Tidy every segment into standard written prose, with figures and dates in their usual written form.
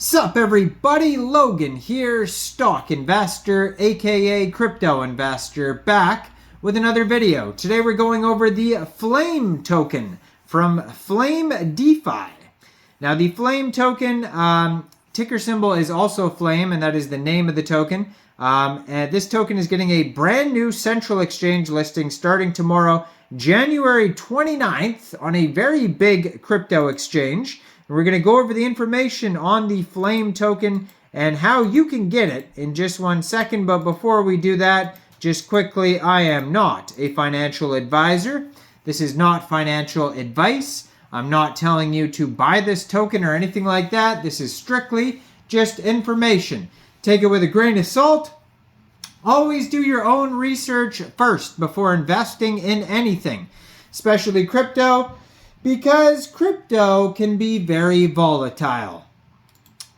Sup everybody, Logan here, stock investor, aka crypto investor, back with another video. Today we're going over the Flame token from Flame DeFi. Now the Flame token, ticker symbol is also Flame, and that is the name of the token. And this token is getting a brand new central exchange listing starting tomorrow, January 29th, on a very big crypto exchange. We're going to go over the information on the Flame token and how you can get it in just 1 second. But before we do that, just quickly, I am not a financial advisor. This is not financial advice. I'm not telling you to buy this token or anything like that. This is strictly just information. Take it with a grain of salt. Always do your own research first before investing in anything, especially crypto, because crypto can be very volatile.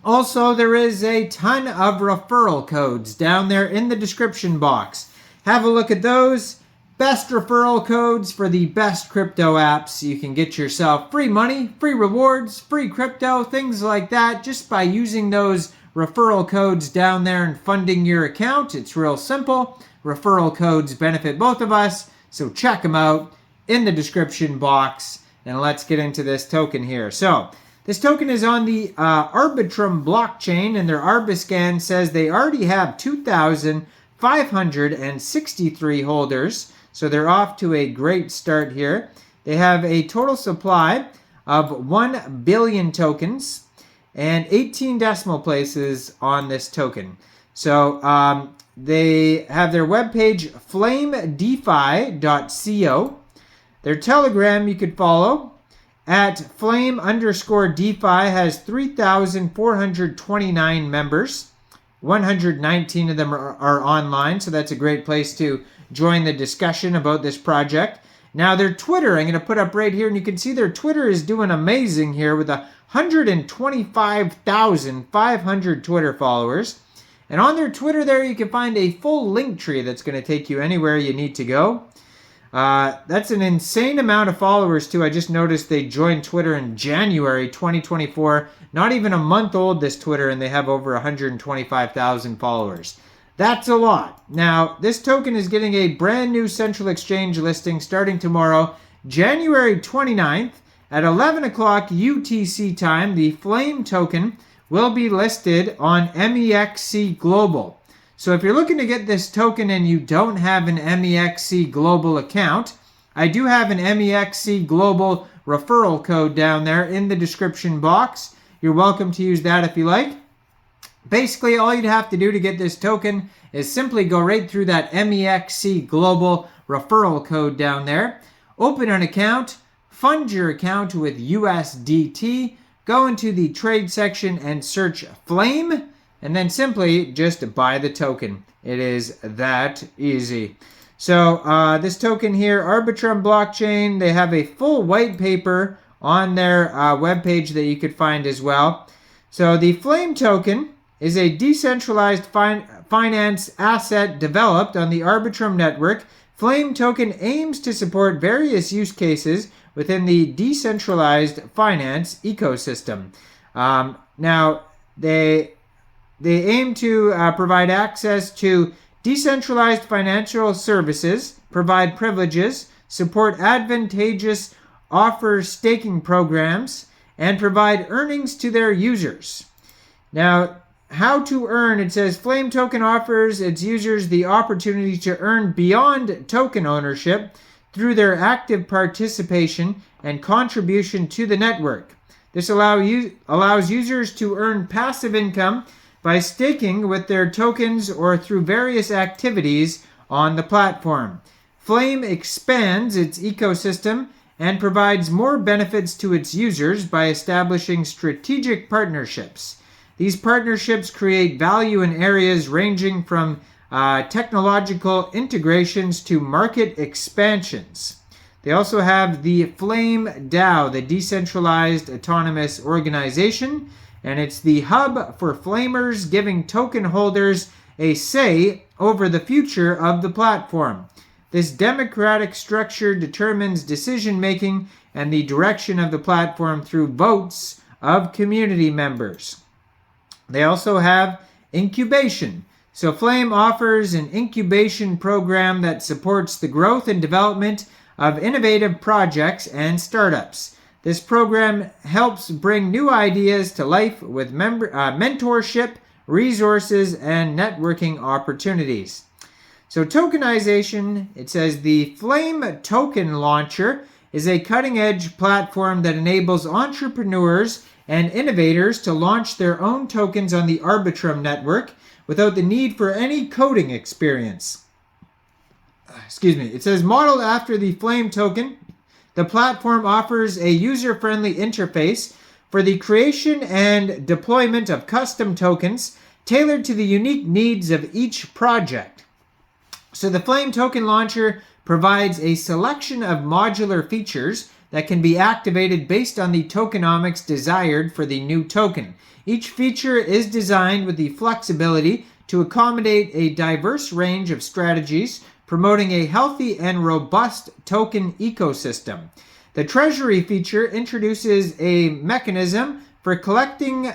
Also, there is a ton of referral codes down there in the description box. Have a look at those. Best referral codes for the best crypto apps. You can get yourself free money, free rewards, free crypto, things like that, just by using those referral codes down there and funding your account. It's real simple. Referral codes benefit both of us, so check them out in the description box. And let's get into this token here. So this token is on the Arbitrum blockchain, and their Arbiscan says they already have 2,563 holders. So they're off to a great start here. They have a total supply of 1 billion tokens and 18 decimal places on this token. So they have their webpage, flamedefi.co. Their Telegram you could follow at flame_DeFi has 3,429 members. 119 of them are online, so that's a great place to join the discussion about this project. Now their Twitter, I'm going to put up right here, and you can see their Twitter is doing amazing here with 125,500 Twitter followers. And on their Twitter there, you can find a full link tree that's going to take you anywhere you need to go. That's an insane amount of followers too. I just noticed they joined Twitter in January 2024. Not even a month old, this Twitter, and they have over 125,000 followers. That's a lot. Now, this token is getting a brand new central exchange listing starting tomorrow, January 29th at 11 o'clock UTC time. The Flame token will be listed on Mexc Global. So if you're looking to get this token and you don't have an Mexc Global account, I do have an Mexc Global referral code down there in the description box. You're welcome to use that if you like. Basically, all you'd have to do to get this token is simply go right through that Mexc Global referral code down there, open an account, fund your account with USDT, go into the trade section and search Flame, and then simply just buy the token. It is that easy. So this token here, Arbitrum blockchain, they have a full white paper on their webpage that you could find as well. So the Flame token is a decentralized finance asset developed on the Arbitrum network. Flame token aims to support various use cases within the decentralized finance ecosystem. Now, they aim to provide access to decentralized financial services, provide privileges, support advantageous offer staking programs, and provide earnings to their users. Now, how to earn, it says Flame token offers its users the opportunity to earn beyond token ownership through their active participation and contribution to the network. This allows users to earn passive income by staking with their tokens or through various activities on the platform. Flame expands its ecosystem and provides more benefits to its users by establishing strategic partnerships. These partnerships create value in areas ranging from technological integrations to market expansions. They also have the Flame DAO, the Decentralized Autonomous Organization, and it's the hub for Flamers, giving token holders a say over the future of the platform. This democratic structure determines decision-making and the direction of the platform through votes of community members. They also have incubation. So Flame offers an incubation program that supports the growth and development of innovative projects and startups. This program helps bring new ideas to life with mentorship, resources, and networking opportunities. So tokenization, it says the Flame Token Launcher is a cutting-edge platform that enables entrepreneurs and innovators to launch their own tokens on the Arbitrum network without the need for any coding experience. It says modeled after the Flame token, the platform offers a user-friendly interface for the creation and deployment of custom tokens tailored to the unique needs of each project. So the Flame Token Launcher provides a selection of modular features that can be activated based on the tokenomics desired for the new token. Each feature is designed with the flexibility to accommodate a diverse range of strategies, promoting a healthy and robust token ecosystem. The Treasury feature introduces a mechanism for collecting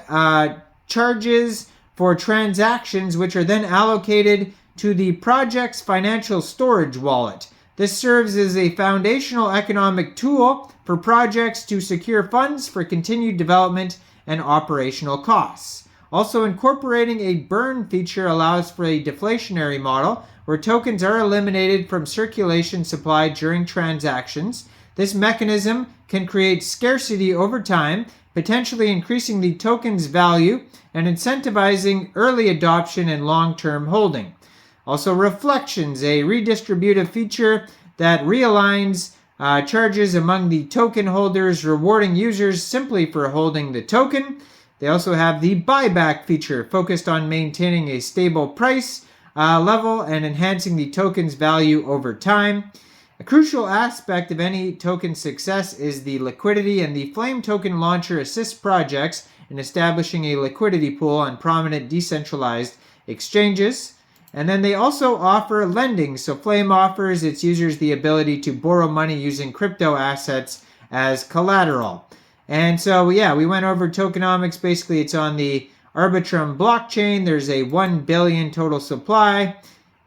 charges for transactions, which are then allocated to the project's financial storage wallet. This serves as a foundational economic tool for projects to secure funds for continued development and operational costs. Also, incorporating a burn feature allows for a deflationary model where tokens are eliminated from circulation supply during transactions. This mechanism can create scarcity over time, potentially increasing the token's value and incentivizing early adoption and long-term holding. Also, reflections, a redistributive feature that realigns charges among the token holders, rewarding users simply for holding the token. They also have the buyback feature, focused on maintaining a stable price level and enhancing the token's value over time. A crucial aspect of any token success is the liquidity, and the Flame Token Launcher assists projects in establishing a liquidity pool on prominent decentralized exchanges. And then they also offer lending. So Flame offers its users the ability to borrow money using crypto assets as collateral. And so, yeah, we went over tokenomics. Basically, it's on the Arbitrum blockchain. There's a 1 billion total supply.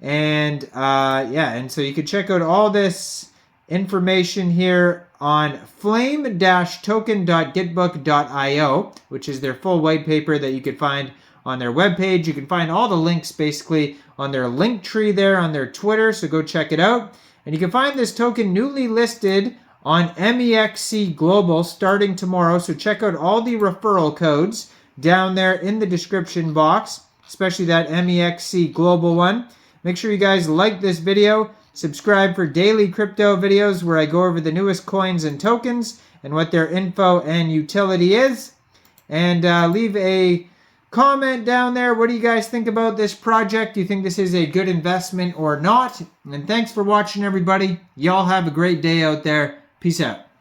And, and so you can check out all this information here on flame-token.gitbook.io, which is their full white paper that you could find on their webpage. You can find all the links basically on their link tree there on their Twitter, so go check it out. And you can find this token newly listed on Mexc Global starting tomorrow, so check out all the referral codes down there in the description box, especially that Mexc Global one. Make sure you guys like this video, subscribe for daily crypto videos where I go over the newest coins and tokens and what their info and utility is, and leave a comment down there. What do you guys think about this project? Do you think this is a good investment or not? And thanks for watching, everybody. Y'all have a great day out there. Peace out.